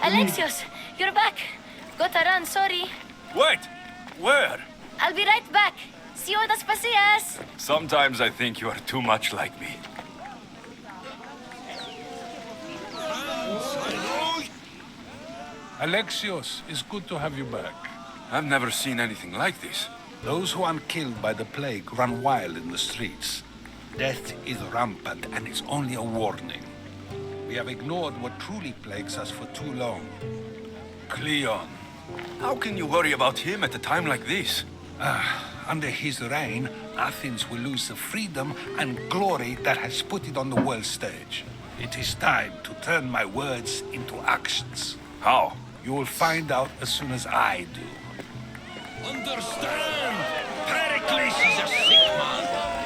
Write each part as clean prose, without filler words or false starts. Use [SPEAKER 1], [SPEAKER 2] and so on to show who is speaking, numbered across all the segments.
[SPEAKER 1] Alexios, you're back. Gotta run, sorry.
[SPEAKER 2] Wait! Where?
[SPEAKER 1] I'll be right back. See you at Spasias.
[SPEAKER 2] Sometimes I think you are too much like me.
[SPEAKER 3] Alexios, it's good to have you back.
[SPEAKER 2] I've never seen anything like this.
[SPEAKER 3] Those who aren't killed by the plague run wild in the streets. Death is rampant, and it's only a warning. We have ignored what truly plagues us for too long.
[SPEAKER 2] Cleon. How can you worry about him at a time like this?
[SPEAKER 3] Under his reign, Athens will lose the freedom and glory that has put it on the world stage. It is time to turn my words into actions.
[SPEAKER 2] How?
[SPEAKER 3] You will find out as soon as I do.
[SPEAKER 4] Understand! Pericles is a sick man.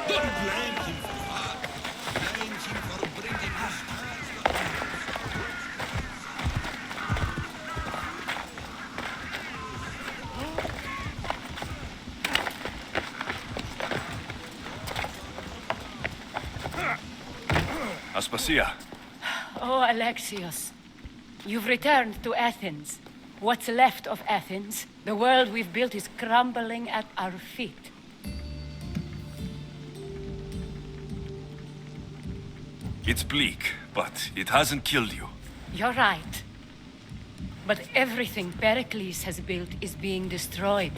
[SPEAKER 4] Don't blame him for that. Blame him for bringing us.
[SPEAKER 2] Aspasia.
[SPEAKER 5] Oh, Alexios. You've returned to Athens. What's left of Athens, the world we've built is crumbling at our feet.
[SPEAKER 2] It's bleak, but it hasn't killed you.
[SPEAKER 5] You're right. But everything Pericles has built is being destroyed.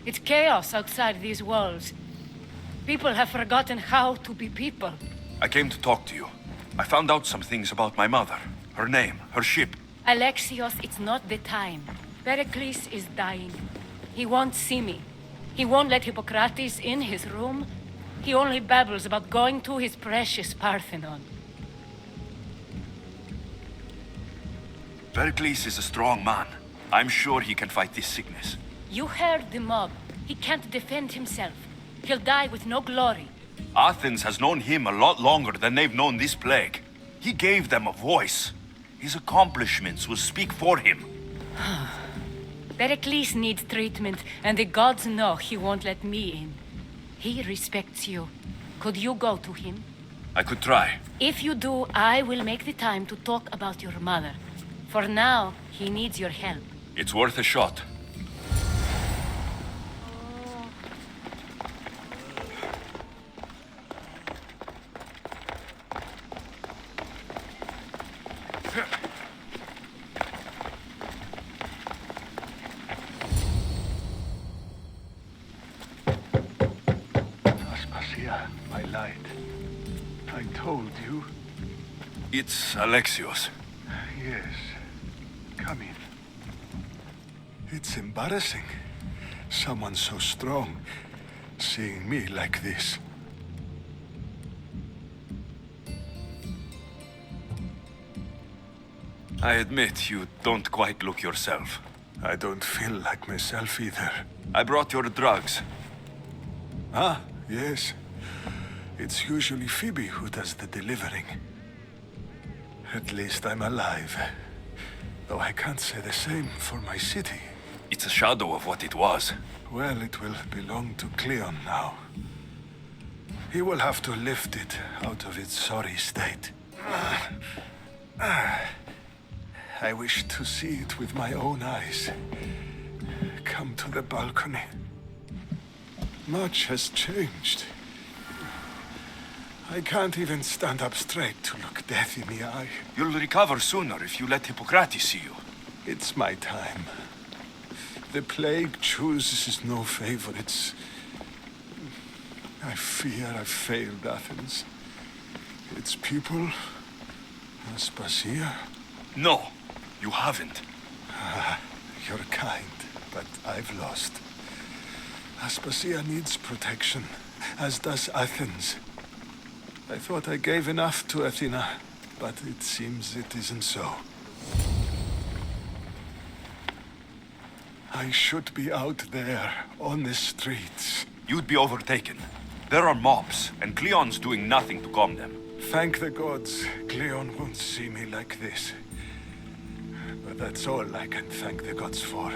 [SPEAKER 5] It's chaos outside these walls. People have forgotten how to be people.
[SPEAKER 2] I came to talk to you. I found out some things about my mother. Her name, her ship.
[SPEAKER 5] Alexios, it's not the time. Pericles is dying. He won't see me. He won't let Hippocrates in his room. He only babbles about going to his precious Parthenon.
[SPEAKER 2] Pericles is a strong man. I'm sure he can fight this sickness.
[SPEAKER 5] You heard the mob. He can't defend himself. He'll die with no glory.
[SPEAKER 2] Athens has known him a lot longer than they've known this plague. He gave them a voice. His accomplishments will speak for him.
[SPEAKER 5] Pericles needs treatment, and the gods know he won't let me in. He respects you. Could you go to him?
[SPEAKER 2] I could try.
[SPEAKER 5] If you do, I will make the time to talk about your mother. For now, he needs your help.
[SPEAKER 2] It's worth a shot.
[SPEAKER 3] Aspasia, my light. I told you.
[SPEAKER 2] It's Alexios.
[SPEAKER 3] Yes. Come in. It's embarrassing. Someone so strong seeing me like this.
[SPEAKER 2] I admit you don't quite look yourself.
[SPEAKER 3] I don't feel like myself either.
[SPEAKER 2] I brought your drugs.
[SPEAKER 3] Ah, yes. It's usually Phoebe who does the delivering. At least I'm alive. Though I can't say the same for my city.
[SPEAKER 2] It's a shadow of what it was.
[SPEAKER 3] Well, it will belong to Cleon now. He will have to lift it out of its sorry state. I wish to see it with my own eyes. Come to the balcony. Much has changed. I can't even stand up straight to look death in the eye.
[SPEAKER 2] You'll recover sooner if you let Hippocrates see you.
[SPEAKER 3] It's my time. The plague chooses no favorites. I fear I've failed Athens. Its people, Aspasia.
[SPEAKER 2] No, you haven't.
[SPEAKER 3] You're kind, but I've lost. Aspasia needs protection, as does Athens. I thought I gave enough to Athena, but it seems it isn't so. I should be out there, on the streets.
[SPEAKER 2] You'd be overtaken. There are mobs, and Cleon's doing nothing to calm them.
[SPEAKER 3] Thank the gods, Cleon won't see me like this. But that's all I can thank the gods for.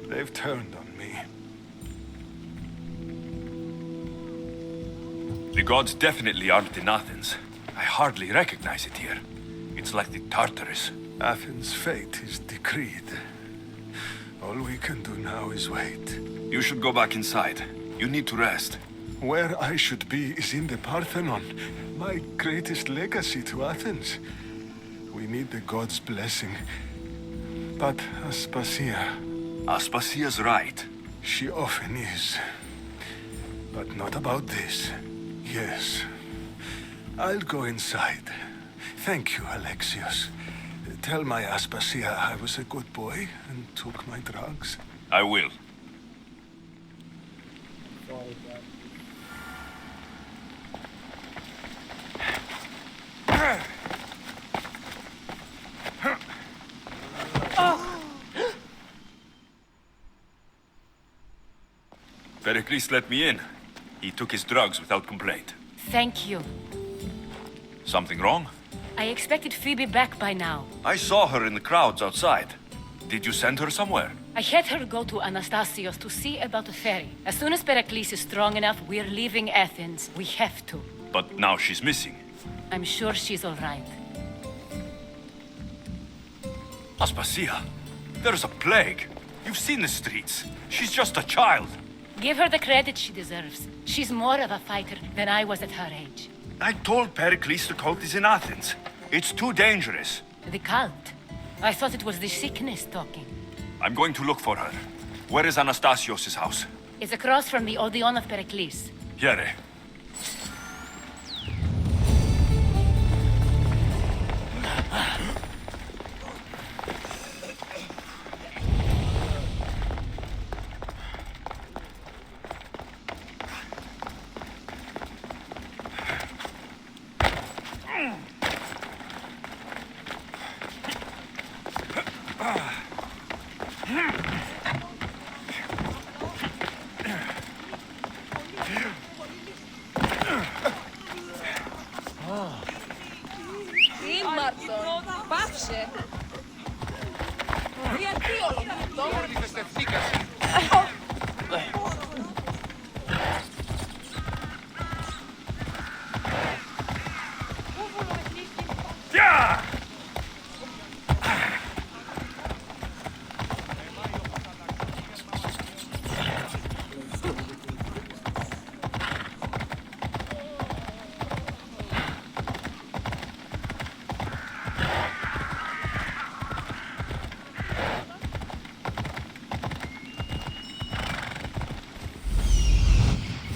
[SPEAKER 3] They've turned on me.
[SPEAKER 2] The gods definitely aren't in Athens. I hardly recognize it here. It's like the Tartarus.
[SPEAKER 3] Athens' fate is decreed. All we can do now is wait.
[SPEAKER 2] You should go back inside. You need to rest.
[SPEAKER 3] Where I should be is in the Parthenon, my greatest legacy to Athens. We need the gods' blessing. But Aspasia,
[SPEAKER 2] Aspasia's right.
[SPEAKER 3] she often is. But not about this. Yes. I'll go inside. Thank you, Alexios. Tell my Aspasia I was a good boy and took my drugs.
[SPEAKER 2] I will. Pericles let me in. He took his drugs without complaint.
[SPEAKER 5] Thank you.
[SPEAKER 2] Something wrong?
[SPEAKER 5] I expected Phoebe back by now.
[SPEAKER 2] I saw her in the crowds outside. Did you send her somewhere?
[SPEAKER 5] I had her go to Anastasios to see about the ferry. As soon as Pericles is strong enough, we're leaving Athens. We have to.
[SPEAKER 2] But now she's missing.
[SPEAKER 5] I'm sure she's all right.
[SPEAKER 2] Aspasia, there's a plague. You've seen the streets. She's just a child.
[SPEAKER 5] Give her the credit she deserves. She's more of a fighter than I was at her age.
[SPEAKER 2] I told Pericles the cult is in Athens. It's too dangerous.
[SPEAKER 5] The cult? I thought it was the sickness talking.
[SPEAKER 2] I'm going to look for her. Where is Anastasios' house?
[SPEAKER 5] It's across from the Odeon of Pericles.
[SPEAKER 2] Here.
[SPEAKER 6] Ήμαρτον, πάψε. Γιατί όλο αυτό?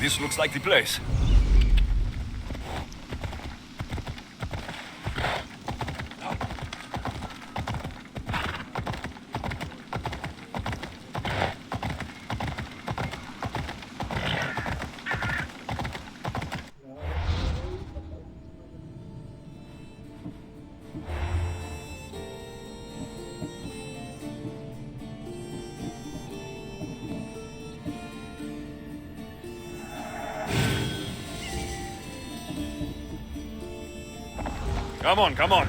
[SPEAKER 6] This looks like the place. Come on, come on.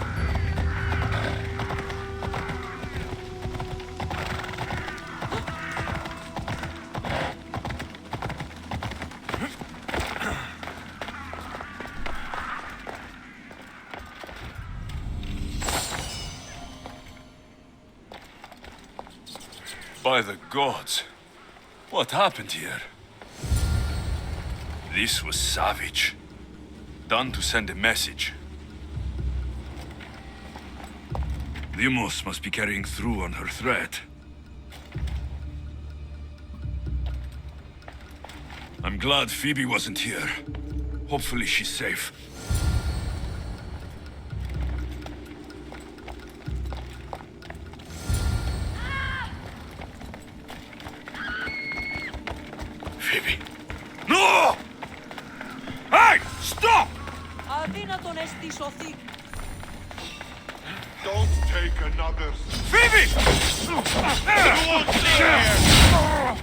[SPEAKER 6] By the gods, what happened here? This was savage. Done to send a message. Limos must be carrying through on her threat. I'm glad Phoebe wasn't here. Hopefully she's safe. Phoebe. No! Hey! Stop!
[SPEAKER 7] Αδύνατον σωθεί.
[SPEAKER 3] Don't take another.
[SPEAKER 6] Phoebe!
[SPEAKER 3] You won't stay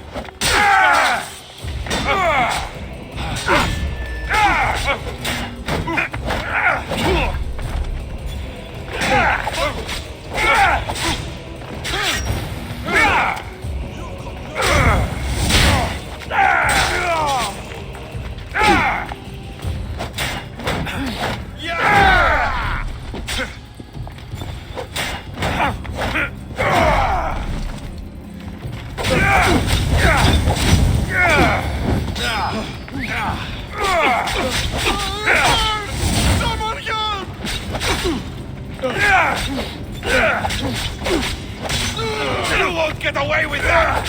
[SPEAKER 3] Someone help!
[SPEAKER 6] You won't get away with that!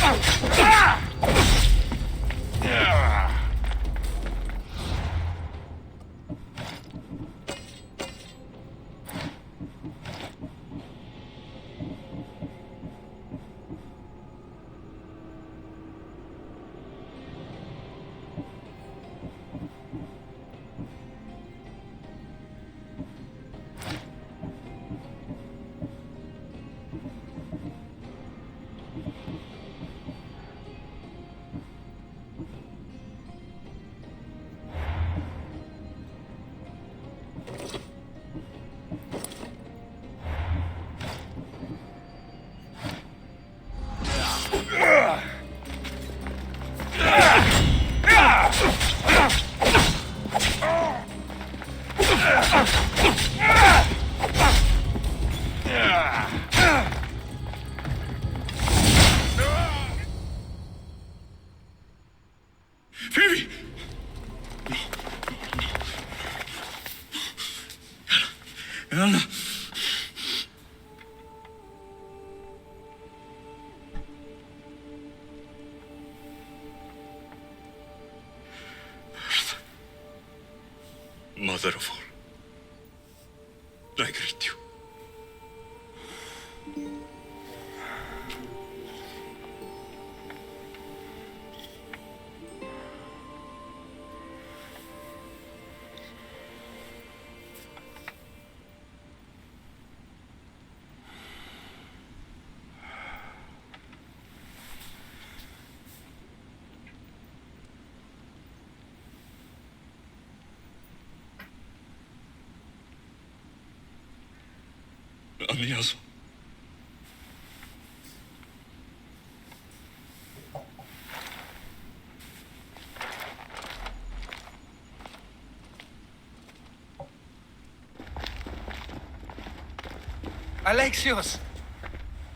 [SPEAKER 6] Phoebe! Anna! Mother of all, I greet you. Aniazo.
[SPEAKER 8] Alexios!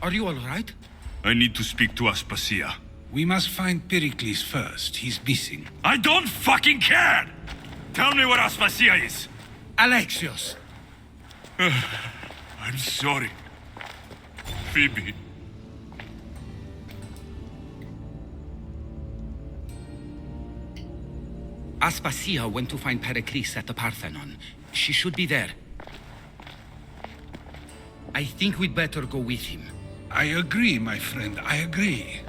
[SPEAKER 8] Are you all right?
[SPEAKER 6] I need to speak to Aspasia.
[SPEAKER 8] We must find Pericles first. He's missing.
[SPEAKER 6] I don't fucking care! Tell me where Aspasia is!
[SPEAKER 8] Alexios!
[SPEAKER 6] I'm sorry. Phoebe.
[SPEAKER 8] Aspasia went to find Pericles at the Parthenon. She should be there. I think we'd better go with him. I agree, my friend. I agree.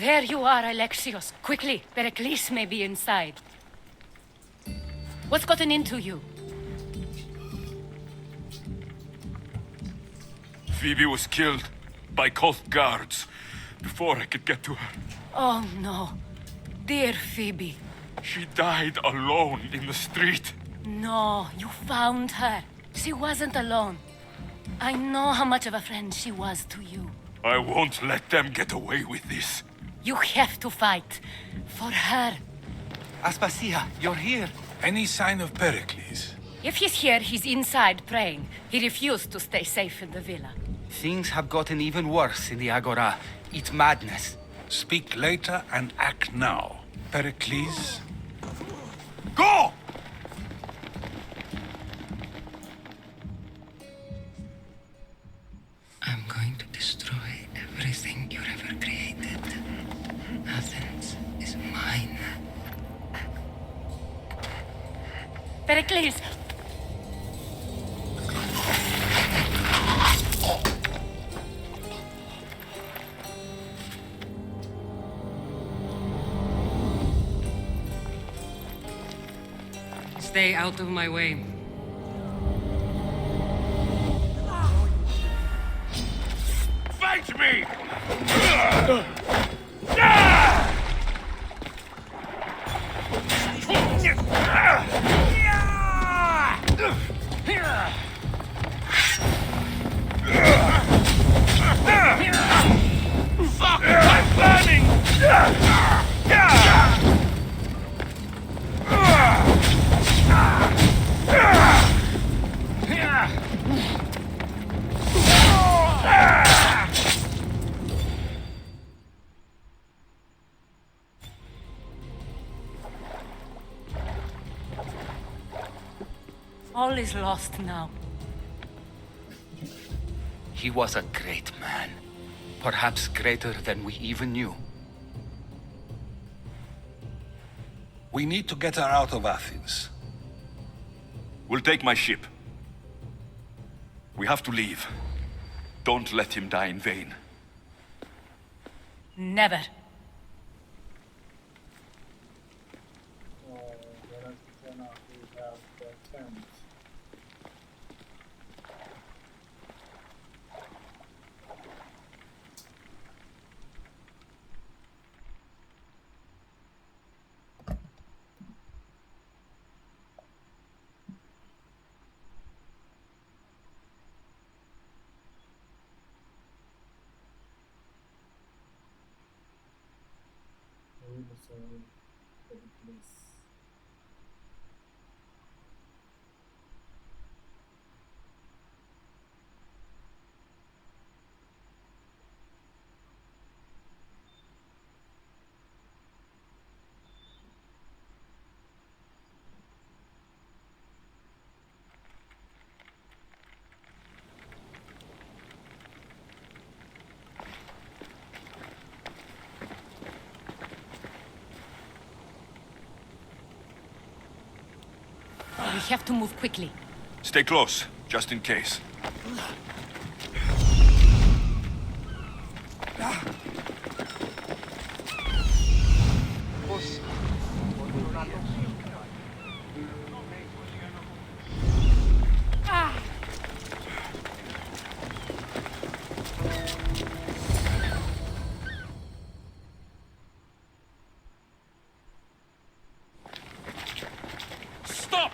[SPEAKER 5] There you are, Alexios. Quickly, Pericles may be inside. What's gotten into you?
[SPEAKER 6] Phoebe was killed by cult guards before I could get to her.
[SPEAKER 5] Oh no. Dear Phoebe.
[SPEAKER 6] She died alone in the street.
[SPEAKER 5] No, you found her. She wasn't alone. I know how much of a friend she was to you.
[SPEAKER 6] I won't let them get away with this.
[SPEAKER 5] You have to fight. For her.
[SPEAKER 9] Aspasia, you're here.
[SPEAKER 3] Any sign of Pericles?
[SPEAKER 5] If he's here, he's inside praying. He refused to stay safe in the villa.
[SPEAKER 9] Things have gotten even worse in the Agora. It's madness.
[SPEAKER 3] Speak later and act now. Pericles?
[SPEAKER 2] Go!
[SPEAKER 10] I'm going to destroy everything you ever created. Athens is mine.
[SPEAKER 5] Pericles!
[SPEAKER 10] Stay out of my way.
[SPEAKER 6] Fight me! Fuck! I'm burning!
[SPEAKER 5] All is lost now.
[SPEAKER 9] He was a great man. Perhaps greater than we even knew.
[SPEAKER 3] We need to get her out of Athens.
[SPEAKER 2] We'll take my ship. We have to leave. Don't let him die in vain.
[SPEAKER 5] Never. We have to move quickly.
[SPEAKER 2] Stay close, just in case.
[SPEAKER 6] Stop!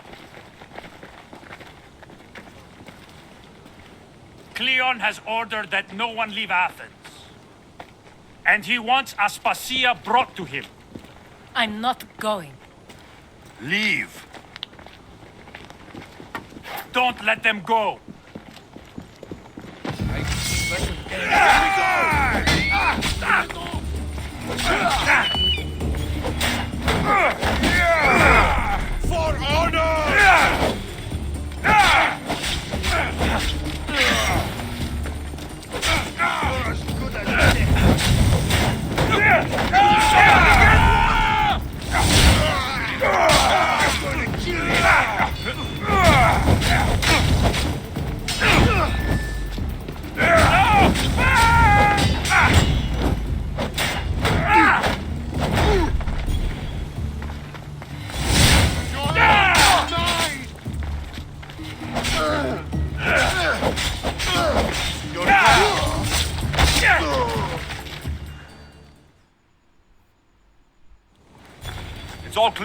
[SPEAKER 6] Cleon has ordered that no one leave Athens. And he wants Aspasia brought to him.
[SPEAKER 5] I'm not going.
[SPEAKER 2] Leave!
[SPEAKER 6] Don't let them go!
[SPEAKER 4] For honor!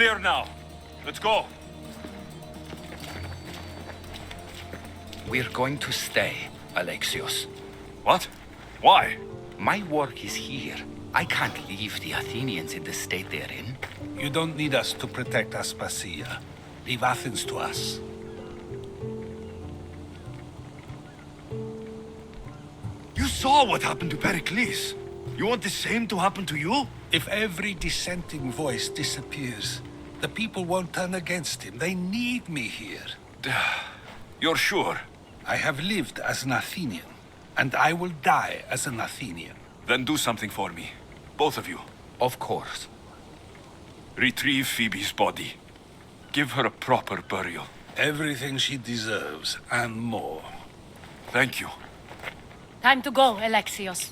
[SPEAKER 2] clear now. Let's go.
[SPEAKER 9] We're going to stay, Alexios.
[SPEAKER 2] What? Why?
[SPEAKER 9] My work is here. I can't leave the Athenians in the state they're in.
[SPEAKER 8] You don't need us to protect Aspasia. Leave Athens to us.
[SPEAKER 2] You saw what happened to Pericles. You want the same to happen to you?
[SPEAKER 8] If every dissenting voice disappears, the people won't turn against him. They need me here.
[SPEAKER 2] You're sure?
[SPEAKER 8] I have lived as an Athenian, and I will die as an Athenian.
[SPEAKER 2] Then do something for me. Both of you.
[SPEAKER 9] Of course.
[SPEAKER 2] Retrieve Phoebe's body. Give her a proper burial.
[SPEAKER 8] Everything she deserves, and more.
[SPEAKER 2] Thank you.
[SPEAKER 5] Time to go, Alexios.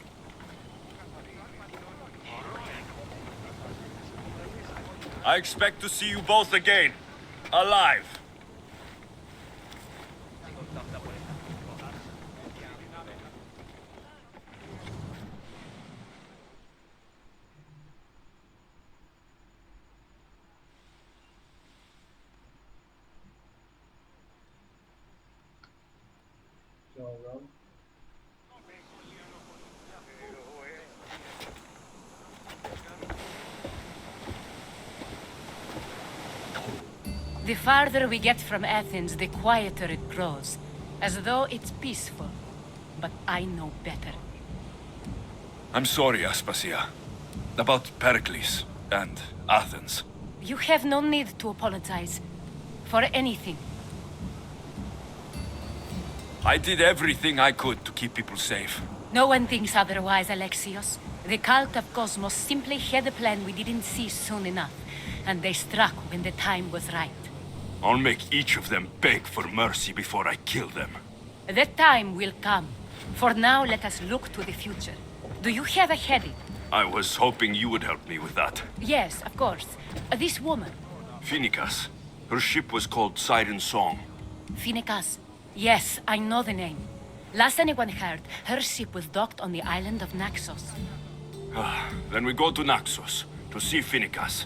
[SPEAKER 2] I expect to see you both again. Alive.
[SPEAKER 5] The farther we get from Athens, the quieter it grows. As though it's peaceful. But I know better.
[SPEAKER 2] I'm sorry, Aspasia. About Pericles and Athens.
[SPEAKER 5] You have no need to apologize. For anything.
[SPEAKER 2] I did everything I could to keep people safe.
[SPEAKER 5] No one thinks otherwise, Alexios. The cult of Cosmos simply had a plan we didn't see soon enough. And they struck when the time was right.
[SPEAKER 2] I'll make each of them beg for mercy before I kill them.
[SPEAKER 5] That time will come. For now, let us look to the future. Do you have a heading?
[SPEAKER 2] I was hoping you would help me with that.
[SPEAKER 5] Yes, of course. This woman.
[SPEAKER 2] Phoenicas. Her ship was called Siren Song.
[SPEAKER 5] Phoenicas. Yes, I know the name. Last anyone heard, her ship was docked on the island of Naxos.
[SPEAKER 2] Then we go to Naxos to see Phoenicas.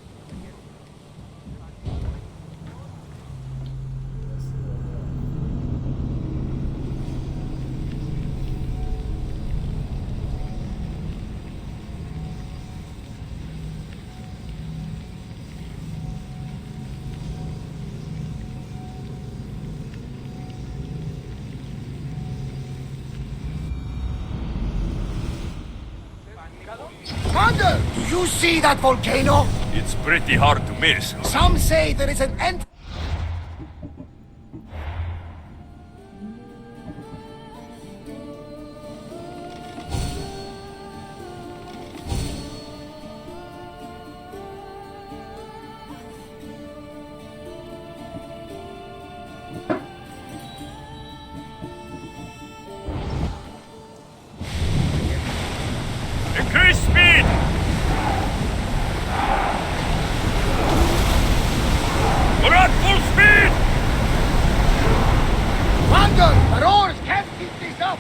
[SPEAKER 11] Commander, do you see that volcano?
[SPEAKER 2] It's pretty hard to miss.
[SPEAKER 11] Some say there is an end.
[SPEAKER 6] Increase speed! We're at full speed!
[SPEAKER 11] Commander, the roars can't keep this up.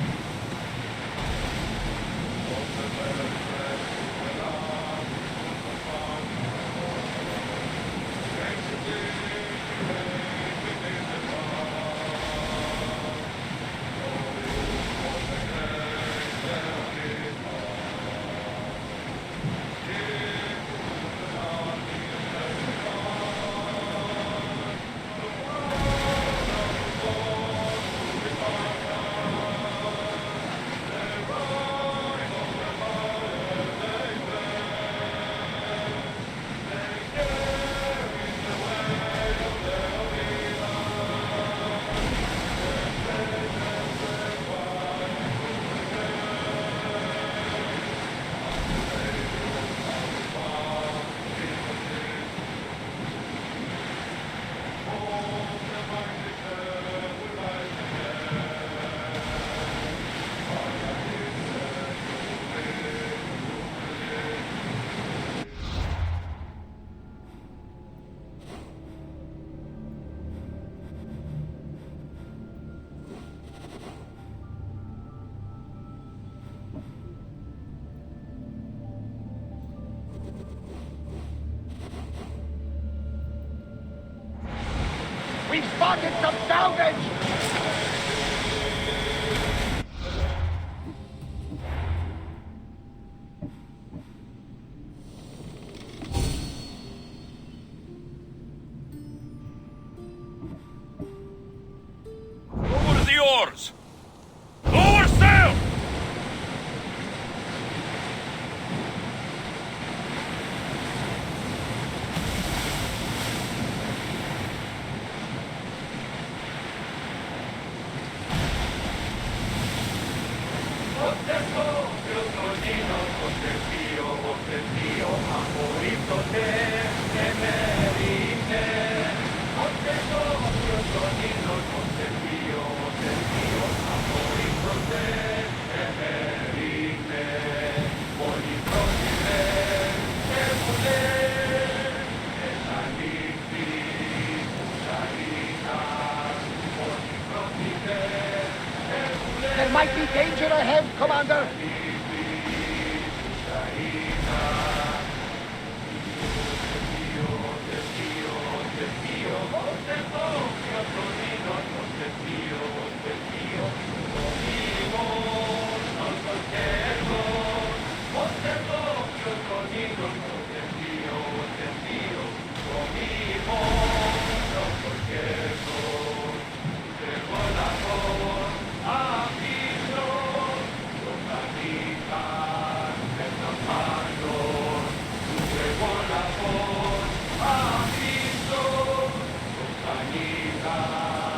[SPEAKER 11] We've spotted some salvage!
[SPEAKER 2] Lower the oars! Lower sail!
[SPEAKER 11] There might be danger ahead, Commander!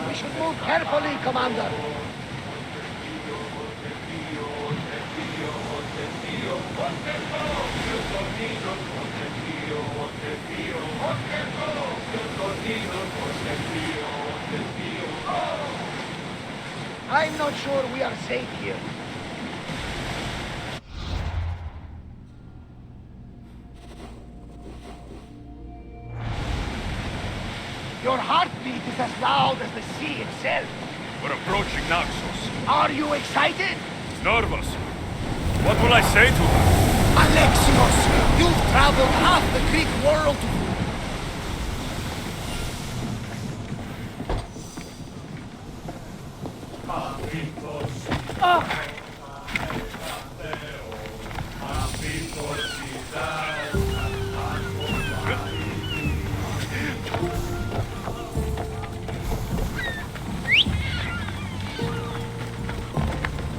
[SPEAKER 11] We should move carefully, Commander! I'm not sure we are safe here. Your heartbeat is as loud as the sea itself.
[SPEAKER 2] We're approaching Naxos.
[SPEAKER 11] Are you excited?
[SPEAKER 2] Nervous. What will I say to her?
[SPEAKER 11] Alexios, you've traveled half the Greek world.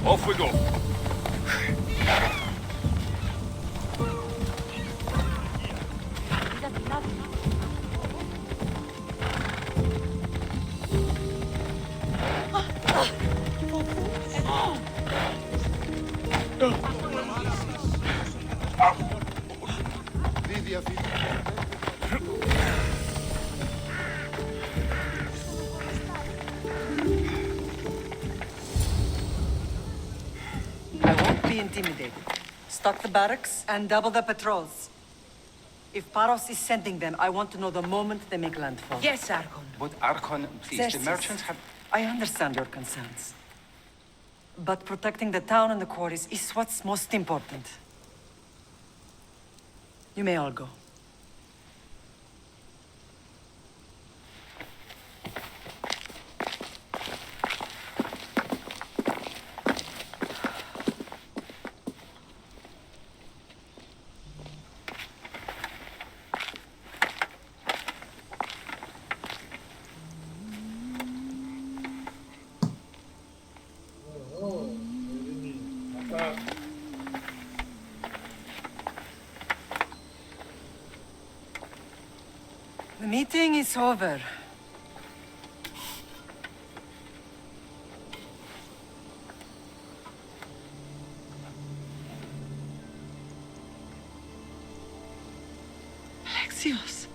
[SPEAKER 2] Off we go.
[SPEAKER 7] I won't be intimidated. Stock the barracks and double the patrols. If Paros is sending them, I want to know the moment they make landfall.
[SPEAKER 5] Yes, Archon.
[SPEAKER 9] But Archon, please, the
[SPEAKER 7] Xerxes,
[SPEAKER 9] merchants have...
[SPEAKER 7] I understand your concerns. But protecting the town and the quarries is what's most important. You may all go. The meeting is over. Alexios.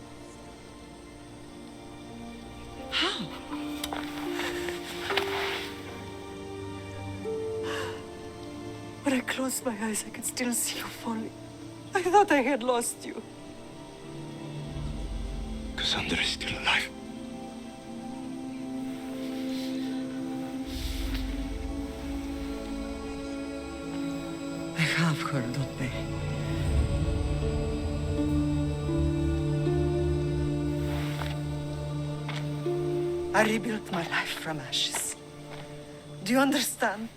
[SPEAKER 7] How? When I closed my eyes, I could still see you falling. I thought I had lost you.
[SPEAKER 3] Cassandra is still alive.
[SPEAKER 7] I have her, don't they? I rebuilt my life from ashes. Do you understand?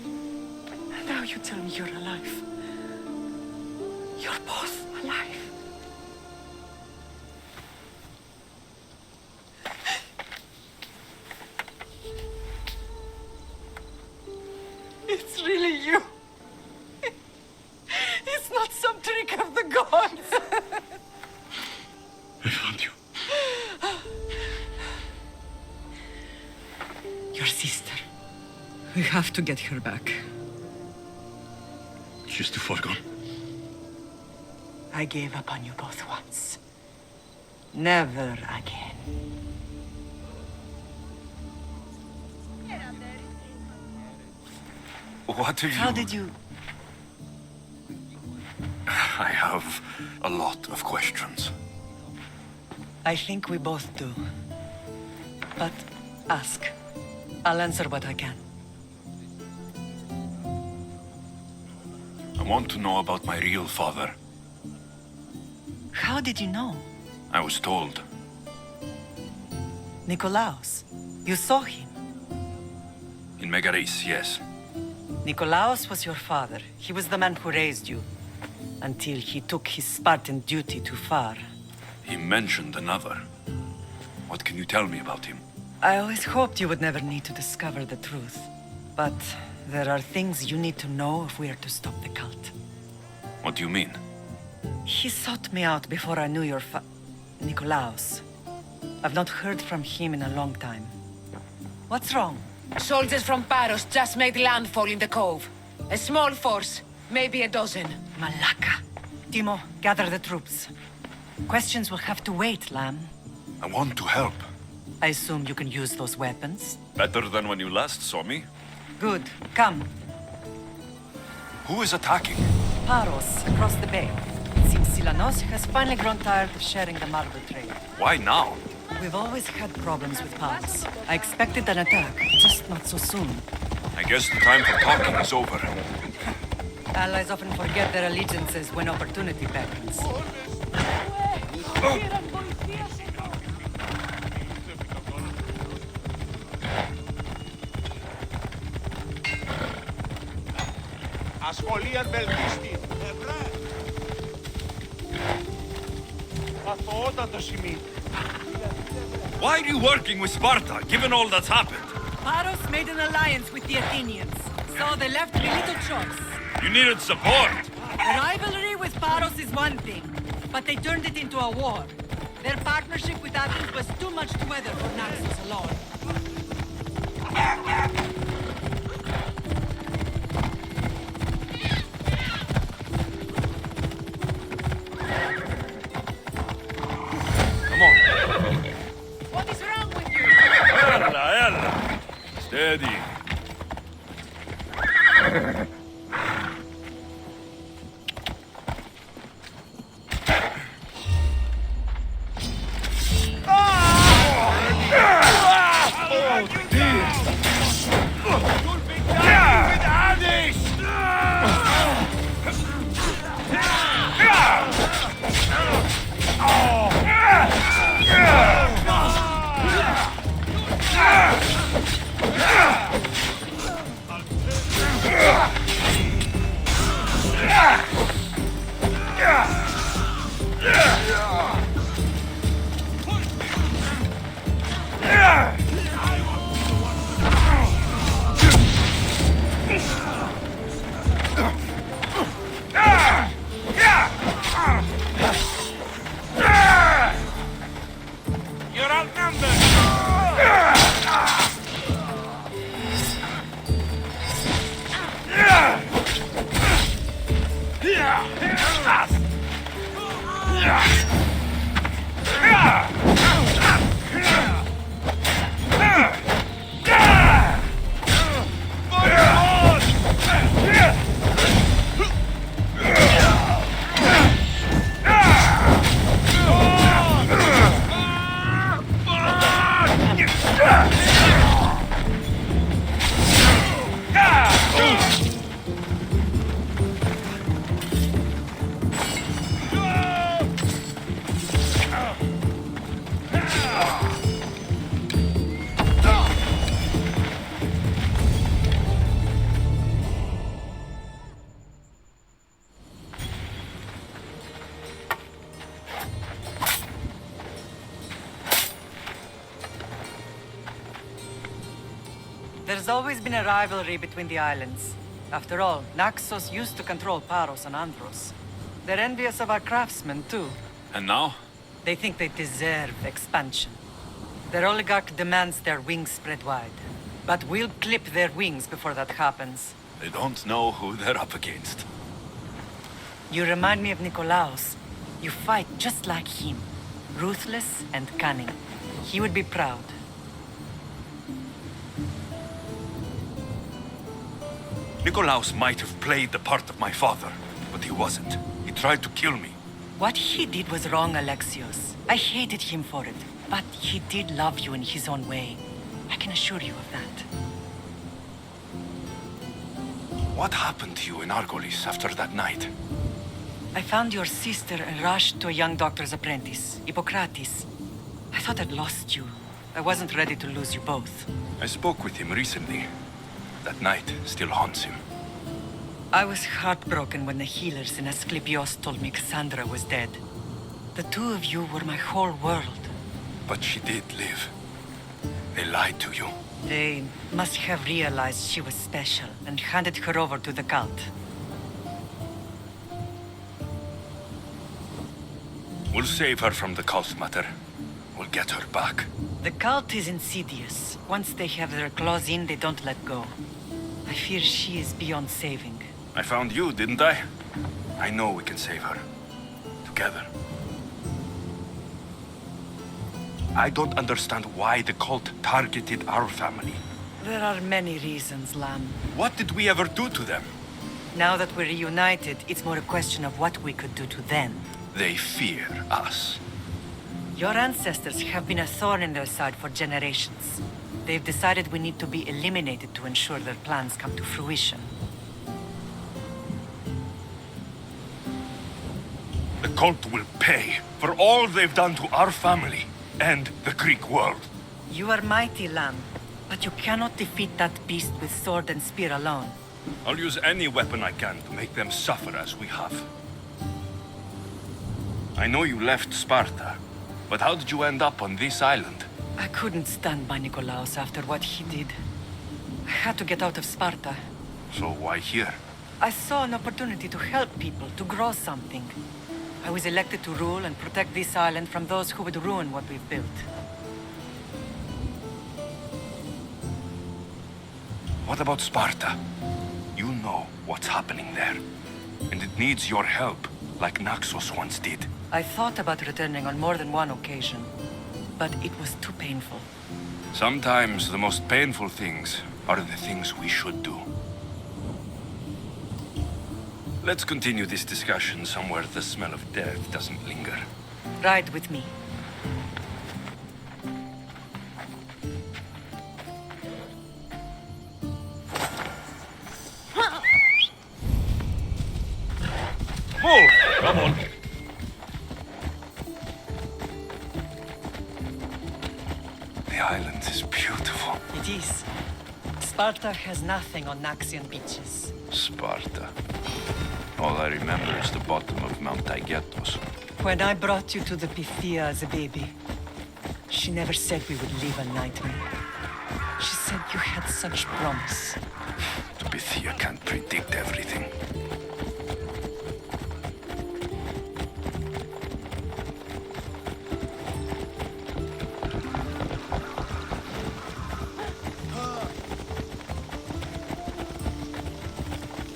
[SPEAKER 7] And now you tell me you're alive. You're both alive. It's really you. It's not some trick of the gods.
[SPEAKER 3] I found you.
[SPEAKER 7] Your sister. We have to get her back.
[SPEAKER 3] She's too far gone.
[SPEAKER 7] I gave up on you both once. Never again.
[SPEAKER 2] What have you...
[SPEAKER 7] How did you...
[SPEAKER 2] I have a lot of questions.
[SPEAKER 7] I think we both do. But ask. I'll answer what I can.
[SPEAKER 2] I want to know about my real father.
[SPEAKER 7] How did you know?
[SPEAKER 2] I was told.
[SPEAKER 7] Nikolaos. You saw him.
[SPEAKER 2] In Megaris, yes.
[SPEAKER 7] Nikolaos was your father. He was the man who raised you. Until he took his Spartan duty too far.
[SPEAKER 2] He mentioned another. What can you tell me about him?
[SPEAKER 7] I always hoped you would never need to discover the truth. But there are things you need to know if we are to stop the cult.
[SPEAKER 2] What do you mean?
[SPEAKER 7] He sought me out before I knew your Nikolaos. I've not heard from him in a long time. What's wrong?
[SPEAKER 5] Soldiers from Paros just made landfall in the cove. A small force, maybe a dozen.
[SPEAKER 7] Malaka. Timo, gather the troops. Questions will have to wait, Lamb.
[SPEAKER 2] I want to help.
[SPEAKER 7] I assume you can use those weapons?
[SPEAKER 2] Better than when you last saw me.
[SPEAKER 7] Good. Come.
[SPEAKER 2] Who is attacking?
[SPEAKER 7] Paros, across the bay. It seems Silanos has finally grown tired of sharing the marble trade.
[SPEAKER 2] Why now?
[SPEAKER 7] We've always had problems with Paros. I expected an attack, just not so soon.
[SPEAKER 2] I guess the time for talking is over.
[SPEAKER 7] Allies often forget their allegiances when opportunity beckons.
[SPEAKER 11] Ασχολίαν βελτίστη. Αθωότατο σημείο.
[SPEAKER 2] Why are you working with Sparta, given all that's happened?
[SPEAKER 7] Paros made an alliance with the Athenians, so they left me little choice.
[SPEAKER 2] You needed support.
[SPEAKER 7] A rivalry with Paros is one thing, but they turned it into a war. Their partnership with Athens was too much to weather for Naxos alone.
[SPEAKER 2] Come on.
[SPEAKER 5] What is wrong with you?
[SPEAKER 2] Ella. Steady.
[SPEAKER 11] Oh!
[SPEAKER 7] There's always been a rivalry between the islands. After all, Naxos used to control Paros and Andros. They're envious of our craftsmen, too.
[SPEAKER 2] And now?
[SPEAKER 7] They think they deserve expansion. Their oligarch demands their wings spread wide. But we'll clip their wings before that happens.
[SPEAKER 2] They don't know who they're up against.
[SPEAKER 7] You remind me of Nikolaos. You fight just like him. Ruthless and cunning. He would be proud.
[SPEAKER 2] Nikolaos might have played the part of my father, but he wasn't. He tried to kill me.
[SPEAKER 7] What he did was wrong, Alexios. I hated him for it. But he did love you in his own way. I can assure you of that.
[SPEAKER 2] What happened to you in Argolis after that night?
[SPEAKER 7] I found your sister and rushed to a young doctor's apprentice, Hippocrates. I thought I'd lost you. I wasn't ready to lose you both.
[SPEAKER 2] I spoke with him recently. That night still haunts him.
[SPEAKER 7] I was heartbroken when the healers in Asclepios told me Cassandra was dead. The two of you were my whole world.
[SPEAKER 2] But she did live. They lied to you.
[SPEAKER 7] They must have realized she was special and handed her over to the cult.
[SPEAKER 2] We'll save her from the cult matter. We'll get her back.
[SPEAKER 7] The cult is insidious. Once they have their claws in, they don't let go. I fear she is beyond saving.
[SPEAKER 2] I found you, didn't I? I know we can save her. Together. I don't understand why the cult targeted our family.
[SPEAKER 7] There are many reasons, Lamb.
[SPEAKER 2] What did we ever do to them?
[SPEAKER 7] Now that we're reunited, it's more a question of what we could do to them.
[SPEAKER 2] They fear us.
[SPEAKER 7] Your ancestors have been a thorn in their side for generations. They've decided we need to be eliminated to ensure their plans come to fruition.
[SPEAKER 2] The cult will pay for all they've done to our family and the Greek world.
[SPEAKER 7] You are mighty, Lamb, but you cannot defeat that beast with sword and spear alone.
[SPEAKER 2] I'll use any weapon I can to make them suffer as we have. I know you left Sparta, but how did you end up on this island?
[SPEAKER 7] I couldn't stand by Nikolaos after what he did. I had to get out of Sparta.
[SPEAKER 2] So why here?
[SPEAKER 7] I saw an opportunity to help people, to grow something. I was elected to rule and protect this island from those who would ruin what we've built.
[SPEAKER 2] What about Sparta? You know what's happening there. And it needs your help, like Naxos once did.
[SPEAKER 7] I thought about returning on more than one occasion, but it was too painful.
[SPEAKER 2] Sometimes the most painful things are the things we should do. Let's continue this discussion somewhere the smell of death doesn't linger.
[SPEAKER 7] Ride with me.
[SPEAKER 2] Move! Come on. The island is beautiful.
[SPEAKER 7] It is. Sparta has nothing on Naxian beaches.
[SPEAKER 2] Sparta. All I remember is the bottom of Mount Taygetos.
[SPEAKER 7] When I brought you to the Pythia as a baby, she never said we would live a nightmare. She said you had such promise.
[SPEAKER 2] The Pythia can't predict everything.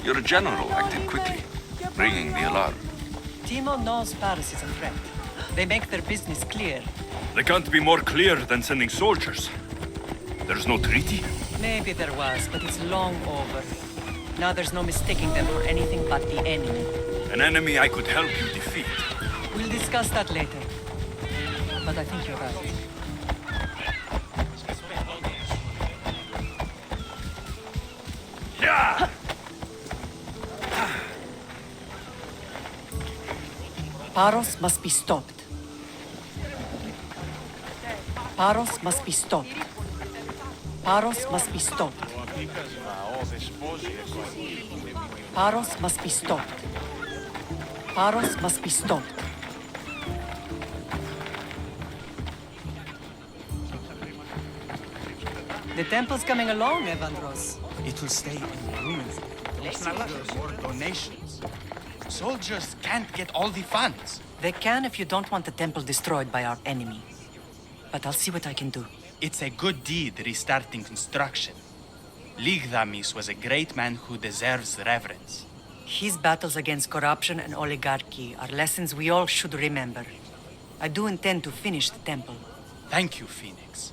[SPEAKER 2] Your general acted quickly, ringing the alarm.
[SPEAKER 7] Timo knows Paris is a threat. They make their business clear.
[SPEAKER 2] They can't be more clear than sending soldiers. There's no treaty?
[SPEAKER 7] Maybe there was, but it's long over. Now there's no mistaking them for anything but the enemy.
[SPEAKER 2] An enemy I could help you defeat.
[SPEAKER 7] We'll discuss that later. But I think you're right.
[SPEAKER 2] Yeah!
[SPEAKER 7] Paros must be stopped. Paros must be stopped. Paros must be stopped. Paros must be stopped. Paros must be stopped. The temple's coming along, Evandros.
[SPEAKER 9] It will stay in ruins. More donations. Soldiers can't get all the funds.
[SPEAKER 7] They can if you don't want the temple destroyed by our enemy. But I'll see what I can do.
[SPEAKER 9] It's a good deed restarting construction. Ligdamis was a great man who deserves reverence.
[SPEAKER 7] His battles against corruption and oligarchy are lessons we all should remember. I do intend to finish the temple.
[SPEAKER 9] Thank you, Phoenix.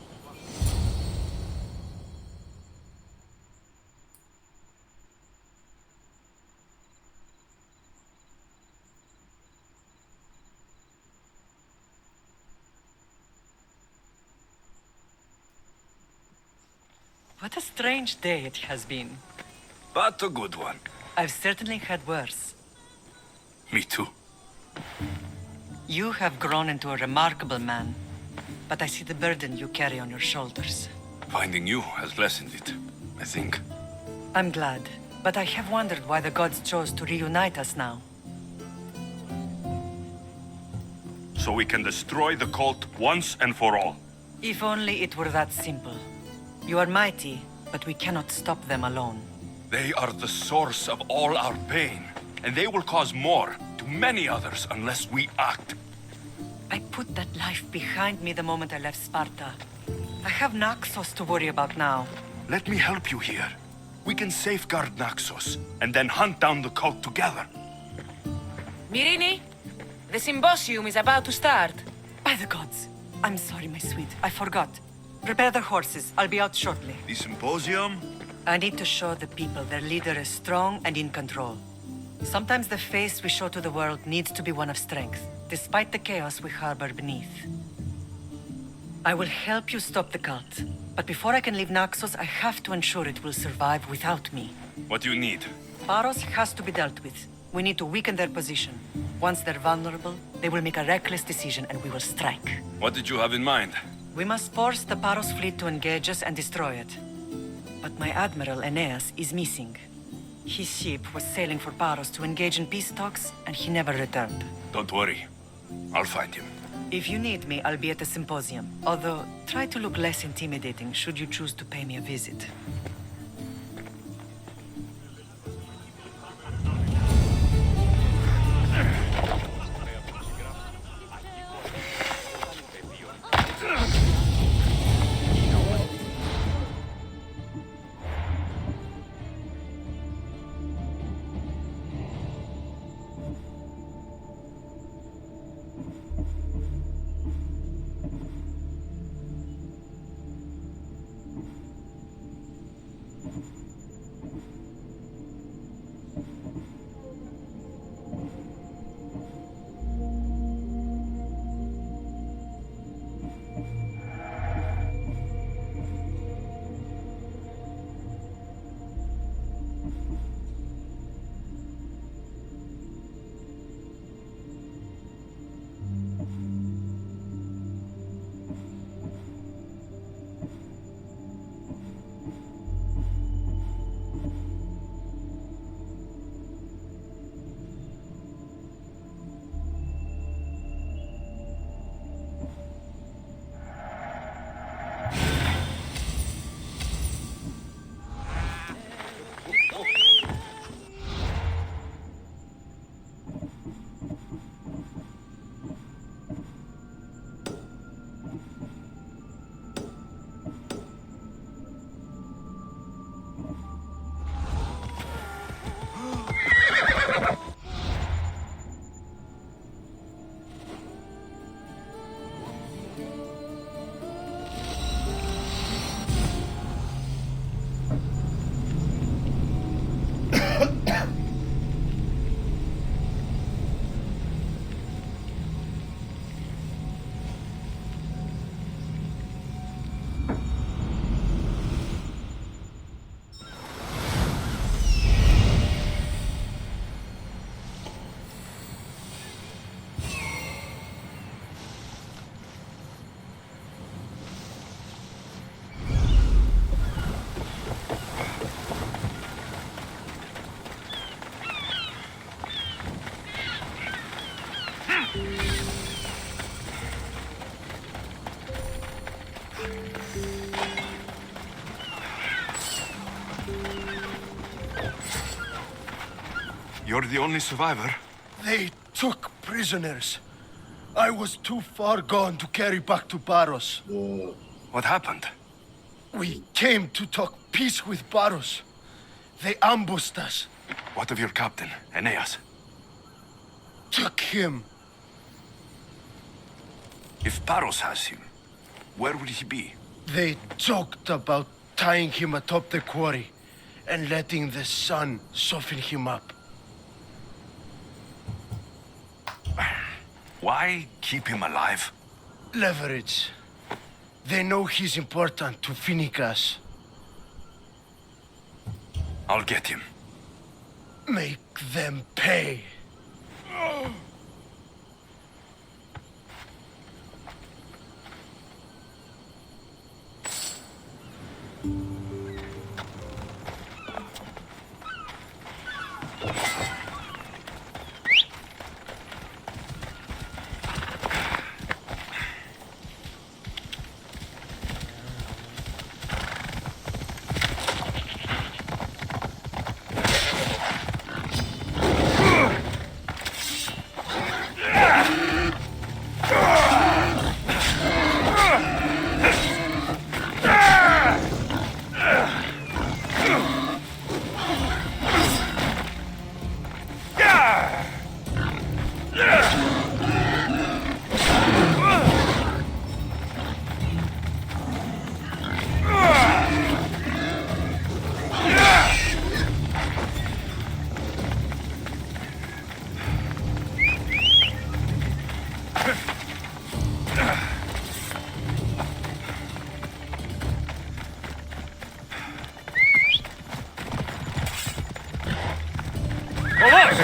[SPEAKER 7] What a strange day it has been.
[SPEAKER 3] But a good one.
[SPEAKER 7] I've certainly had worse.
[SPEAKER 3] Me too.
[SPEAKER 7] You have grown into a remarkable man, but I see the burden you carry on your shoulders.
[SPEAKER 3] Finding you has lessened it, I think.
[SPEAKER 7] I'm glad, but I have wondered why the gods chose to reunite us now.
[SPEAKER 2] So we can destroy the cult once and for all.
[SPEAKER 7] If only it were that simple. You are mighty, but we cannot stop them alone.
[SPEAKER 2] They are the source of all our pain, and they will cause more to many others unless we act.
[SPEAKER 7] I put that life behind me the moment I left Sparta. I have Naxos to worry about now.
[SPEAKER 2] Let me help you here. We can safeguard Naxos, and then hunt down the cult together.
[SPEAKER 12] Mirini, the symposium is about to start.
[SPEAKER 7] By the gods. I'm sorry, my sweet. I forgot. Prepare the horses. I'll be out shortly.
[SPEAKER 2] The symposium?
[SPEAKER 7] I need to show the people their leader is strong and in control. Sometimes the face we show to the world needs to be one of strength, despite the chaos we harbor beneath. I will help you stop the cult, but before I can leave Naxos, I have to ensure it will survive without me.
[SPEAKER 2] What do you need?
[SPEAKER 7] Paros has to be dealt with. We need to weaken their position. Once they're vulnerable, they will make a reckless decision and we will strike.
[SPEAKER 2] What did you have in mind?
[SPEAKER 7] We must force the Paros fleet to engage us and destroy it. But my admiral, Aeneas, is missing. His ship was sailing for Paros to engage in peace talks, and he never returned.
[SPEAKER 2] Don't worry. I'll find him.
[SPEAKER 7] If you need me, I'll be at the symposium. Although, try to look less intimidating should you choose to pay me a visit.
[SPEAKER 2] You're the only survivor?
[SPEAKER 11] They took prisoners. I was too far gone to carry back to Barros.
[SPEAKER 2] What happened?
[SPEAKER 11] We came to talk peace with Barros. They ambushed us.
[SPEAKER 2] What of your captain, Aeneas?
[SPEAKER 11] Took him.
[SPEAKER 2] If Barros has him, where will he be?
[SPEAKER 11] They joked about tying him atop the quarry and letting the sun soften him up.
[SPEAKER 2] Why keep him alive?
[SPEAKER 11] Leverage. They know he's important to Finicas.
[SPEAKER 2] I'll get him.
[SPEAKER 11] Make them pay.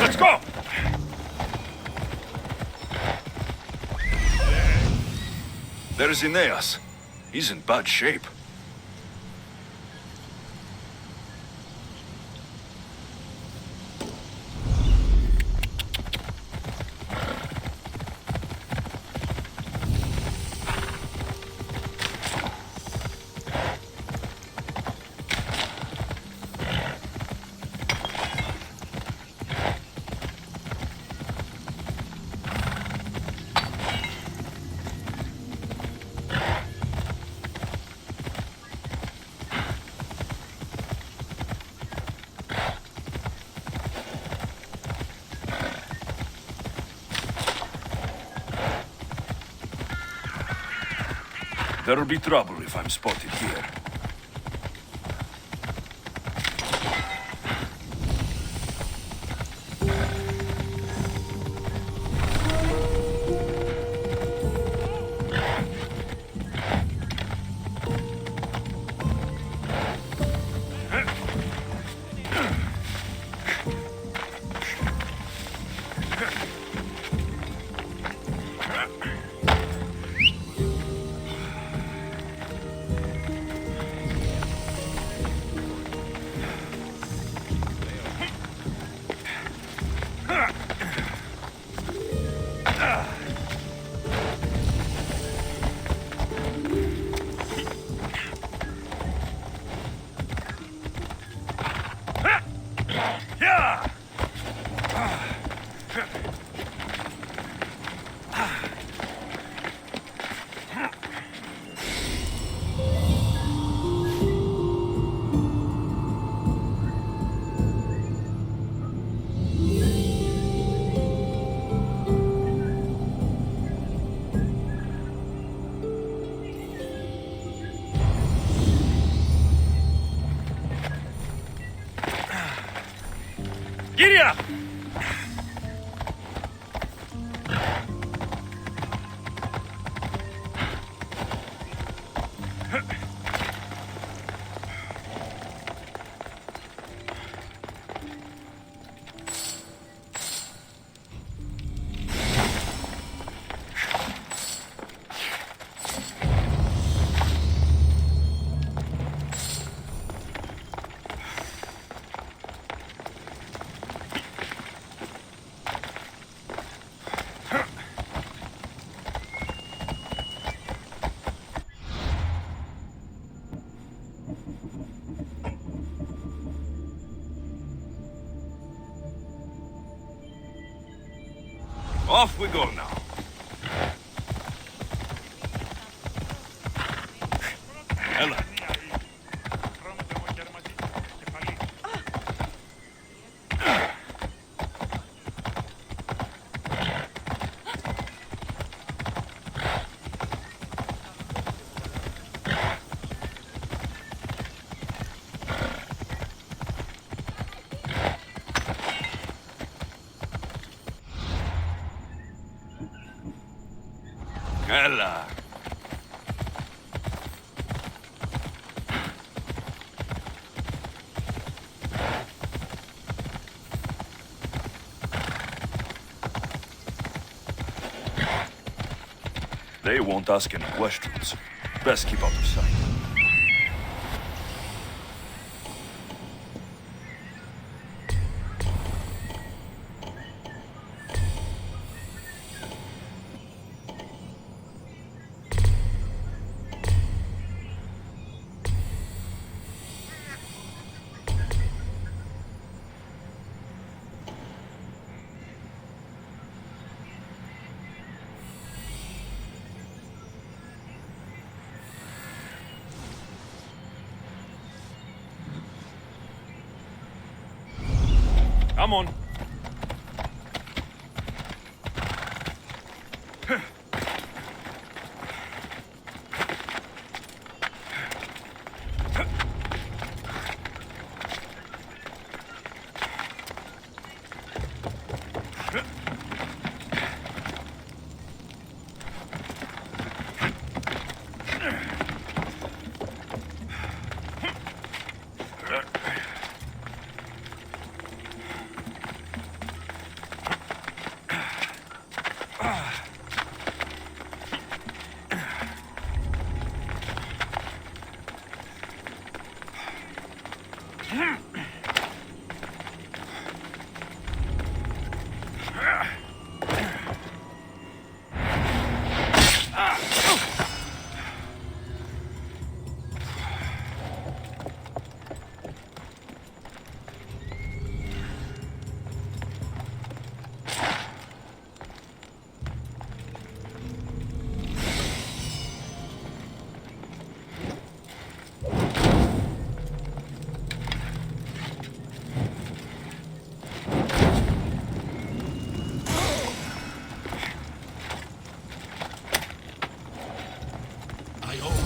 [SPEAKER 6] Let's go!
[SPEAKER 2] There's Aeneas. He's in bad shape. There'll be trouble if I'm spotted here.
[SPEAKER 6] Giddy up!
[SPEAKER 2] Off we go now. Ella. Ella. They won't ask any questions. Best keep out of sight. Come on.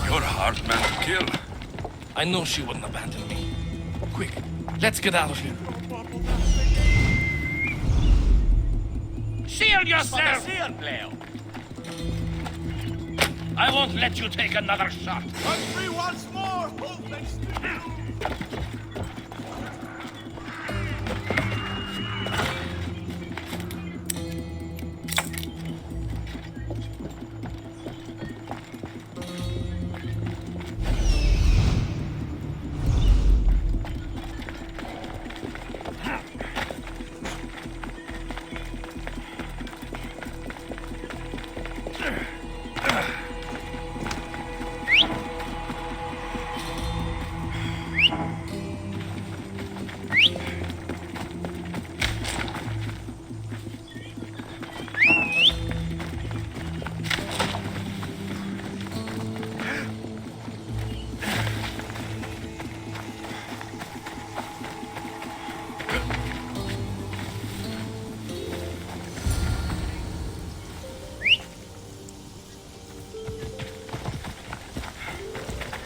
[SPEAKER 2] You're a hard man to kill.
[SPEAKER 13] I know she wouldn't abandon me. Quick, let's get out of here.
[SPEAKER 6] Shield yourself! I won't let you take another shot.
[SPEAKER 4] Free once more, all thanks to you.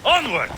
[SPEAKER 2] Onward!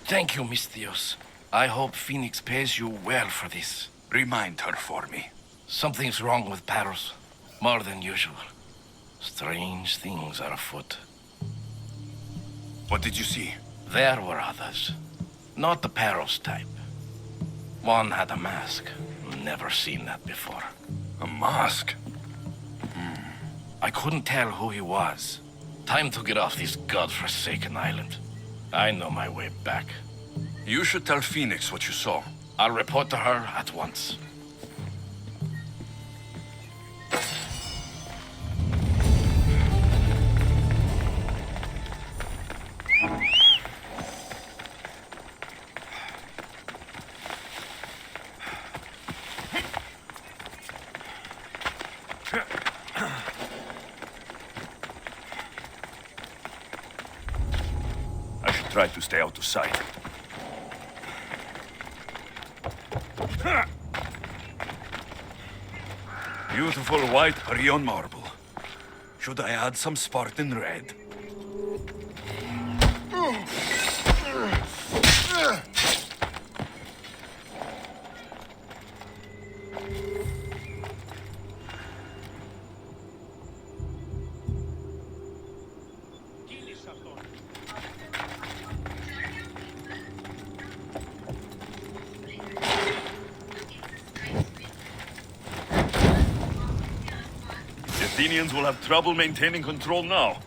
[SPEAKER 13] Thank you, Misthios. I hope Phoenix pays you well for this.
[SPEAKER 2] Remind her for me.
[SPEAKER 13] Something's wrong with Paros. More than usual. Strange things are afoot.
[SPEAKER 2] What did you see?
[SPEAKER 13] There were others. Not the Paros type. One had a mask. Never seen that before.
[SPEAKER 2] A mask?
[SPEAKER 13] I couldn't tell who he was. Time to get off this godforsaken island. I know my way back.
[SPEAKER 2] You should tell Phoenix what you saw.
[SPEAKER 13] I'll report to her at once.
[SPEAKER 2] I should try to stay out of sight. Beautiful white Rion marble. Should I add some Spartan red? The Athenians will have trouble maintaining control now.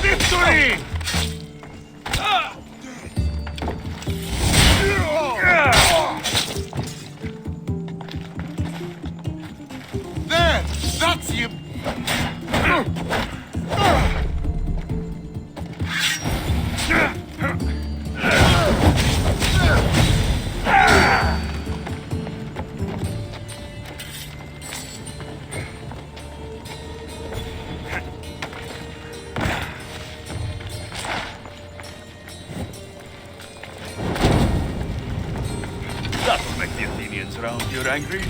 [SPEAKER 4] Victory!
[SPEAKER 11] There! That's him!
[SPEAKER 2] That'll make the Athenians around here angry.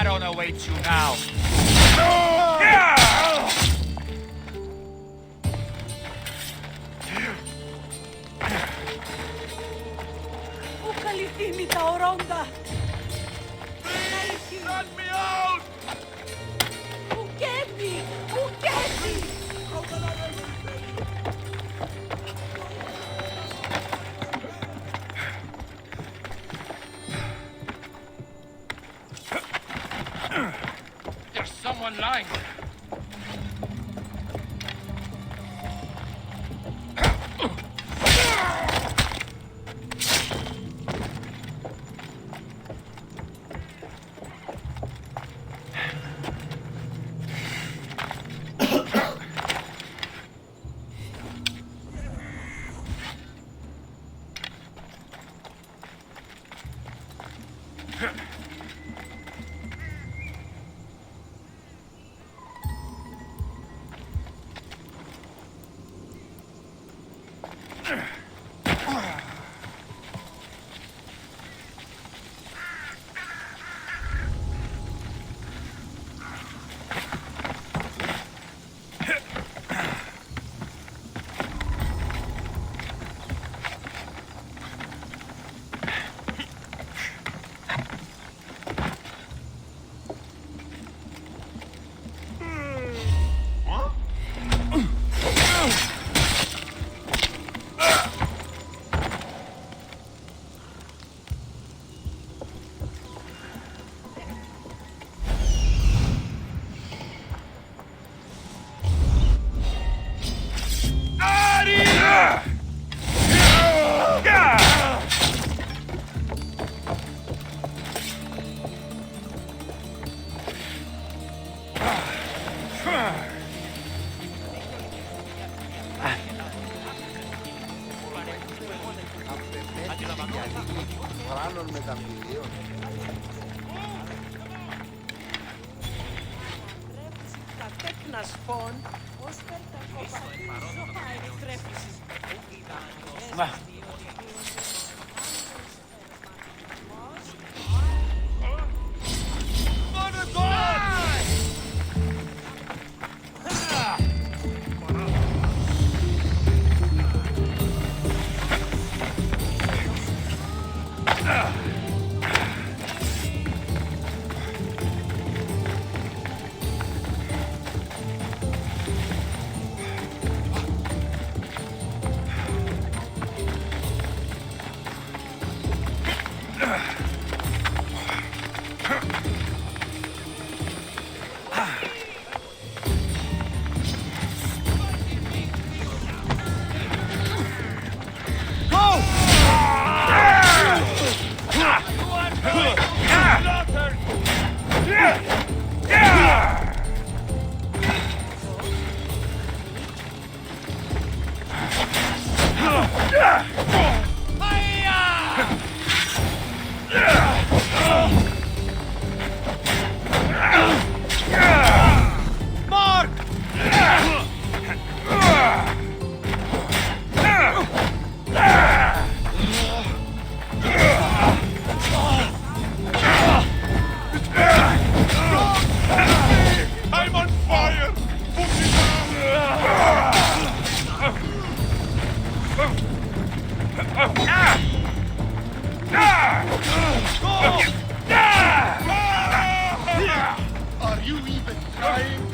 [SPEAKER 9] baron awaits you now.
[SPEAKER 4] Let me out!
[SPEAKER 13] There's someone lying there.
[SPEAKER 11] Are you even trying?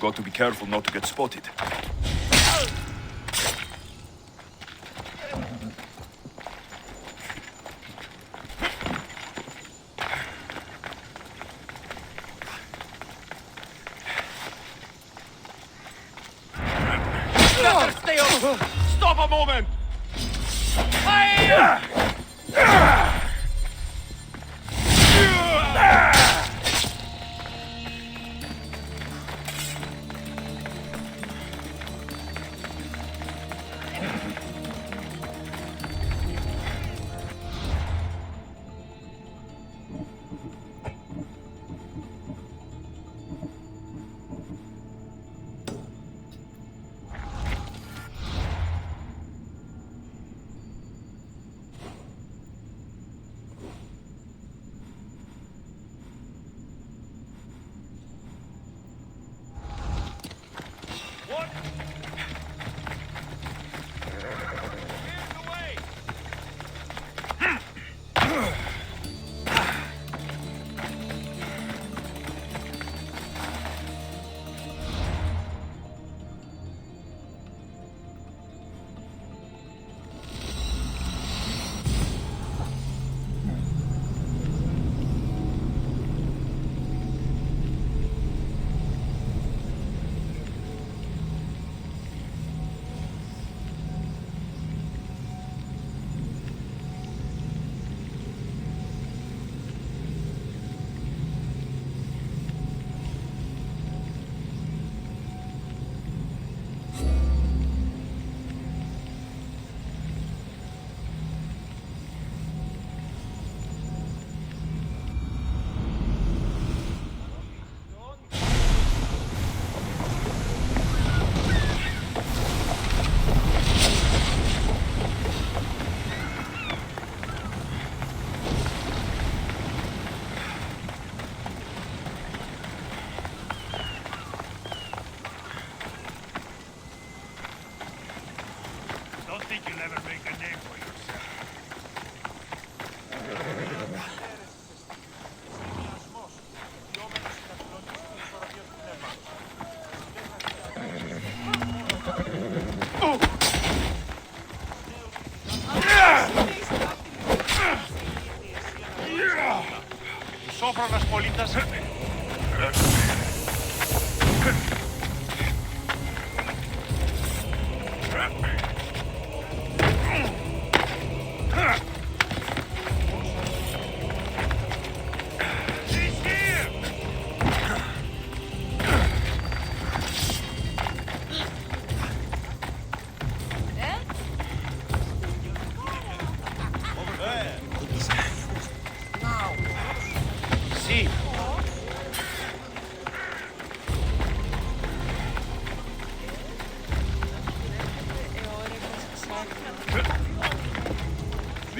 [SPEAKER 2] Got to be careful not to get spotted.
[SPEAKER 4] Stay up! Stop a moment! Fire!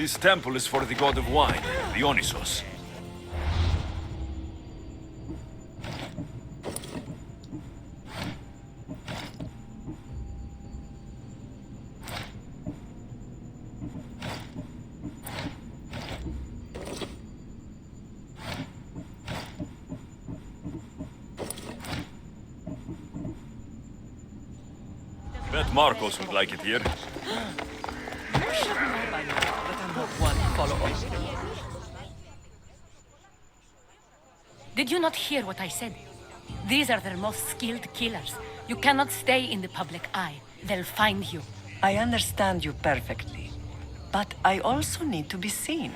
[SPEAKER 2] This temple is for the god of wine, Dionysos. Bet Marcos would like it here.
[SPEAKER 7] You should know by now that I'm not one to follow orders.
[SPEAKER 5] Did you not hear what I said? These are their most skilled killers. You cannot stay in the public eye. They'll find you.
[SPEAKER 7] I understand you perfectly. But I also need to be seen.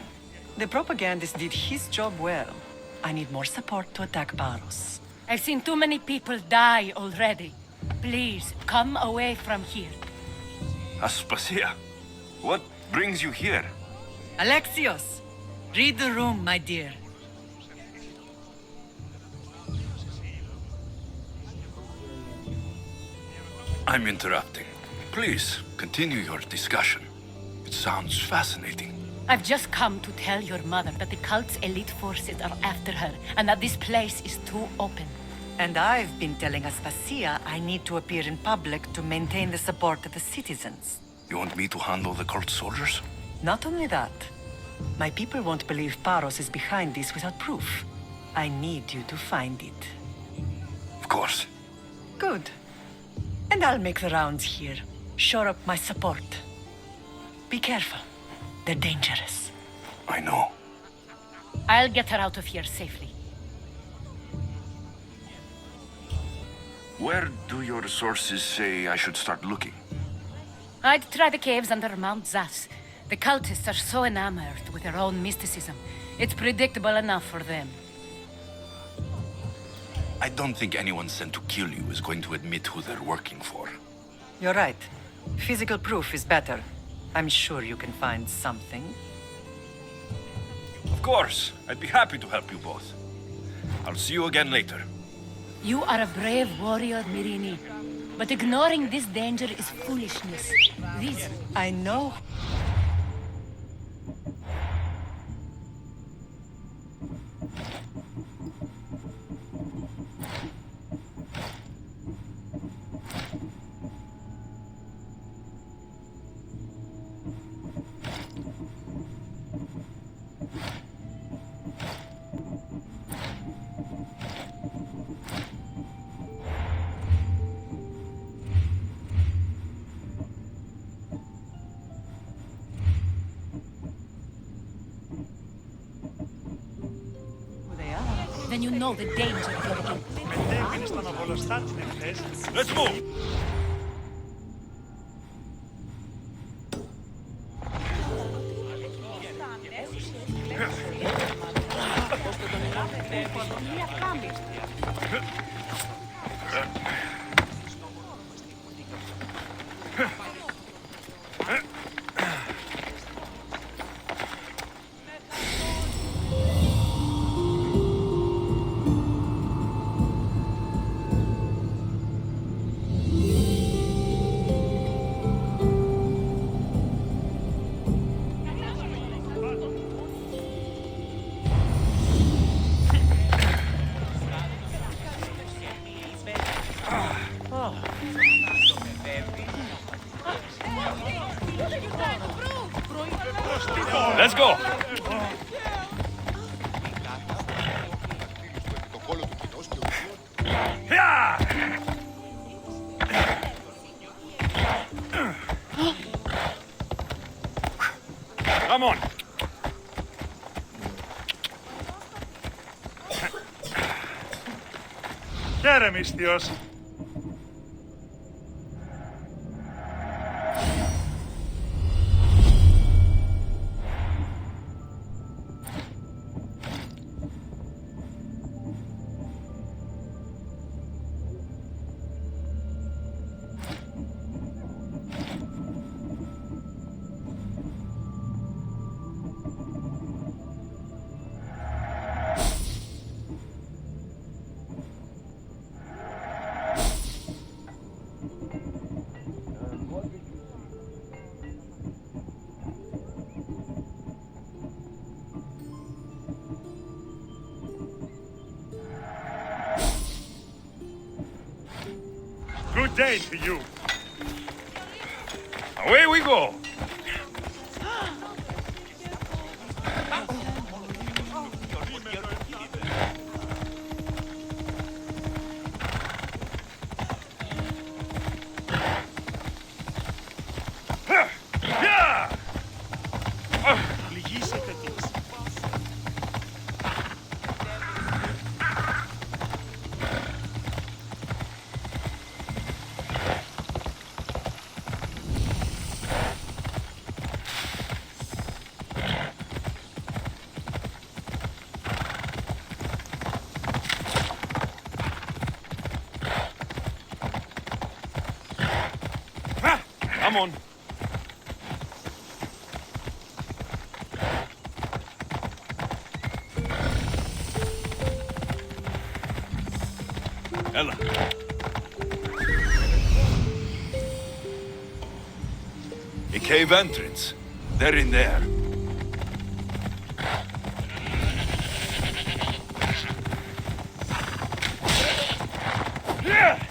[SPEAKER 7] The propagandist did his job well. I need more support to attack Paros.
[SPEAKER 5] I've seen too many people die already. Please, come away from here.
[SPEAKER 2] Aspasia, what brings you here?
[SPEAKER 7] Alexios! Read the room, my dear.
[SPEAKER 2] I'm interrupting. Please, continue your discussion. It sounds fascinating.
[SPEAKER 5] I've just come to tell your mother that the cult's elite forces are after her, and that this place is too open.
[SPEAKER 7] And I've been telling Aspasia I need to appear in public to maintain the support of the citizens.
[SPEAKER 2] You want me to handle the cult soldiers?
[SPEAKER 7] Not only that, my people won't believe Paros is behind this without proof. I need you to find it.
[SPEAKER 2] Of course.
[SPEAKER 7] Good. And I'll make the rounds here. Shore up my support. Be careful. They're dangerous.
[SPEAKER 2] I know.
[SPEAKER 5] I'll get her out of here safely.
[SPEAKER 2] Where do your sources say I should start looking?
[SPEAKER 5] I'd try the caves under Mount Zas. The cultists are so enamored with their own mysticism. It's predictable enough for them.
[SPEAKER 2] I don't think anyone sent to kill you is going to admit who they're working for.
[SPEAKER 7] You're right. Physical proof is better. I'm sure you can find something.
[SPEAKER 2] Of course. I'd be happy to help you both. I'll see you again later.
[SPEAKER 5] You are a brave warrior, Mirini. But ignoring this danger is foolishness. This...
[SPEAKER 7] I know.
[SPEAKER 5] Then you know the danger you're in.
[SPEAKER 2] Let's move! Let's go! Come on!
[SPEAKER 14] Χαίρε, μυστιός. day to you.
[SPEAKER 2] Away we go. Come on. Ella. A cave entrance. They're in there. Yeah!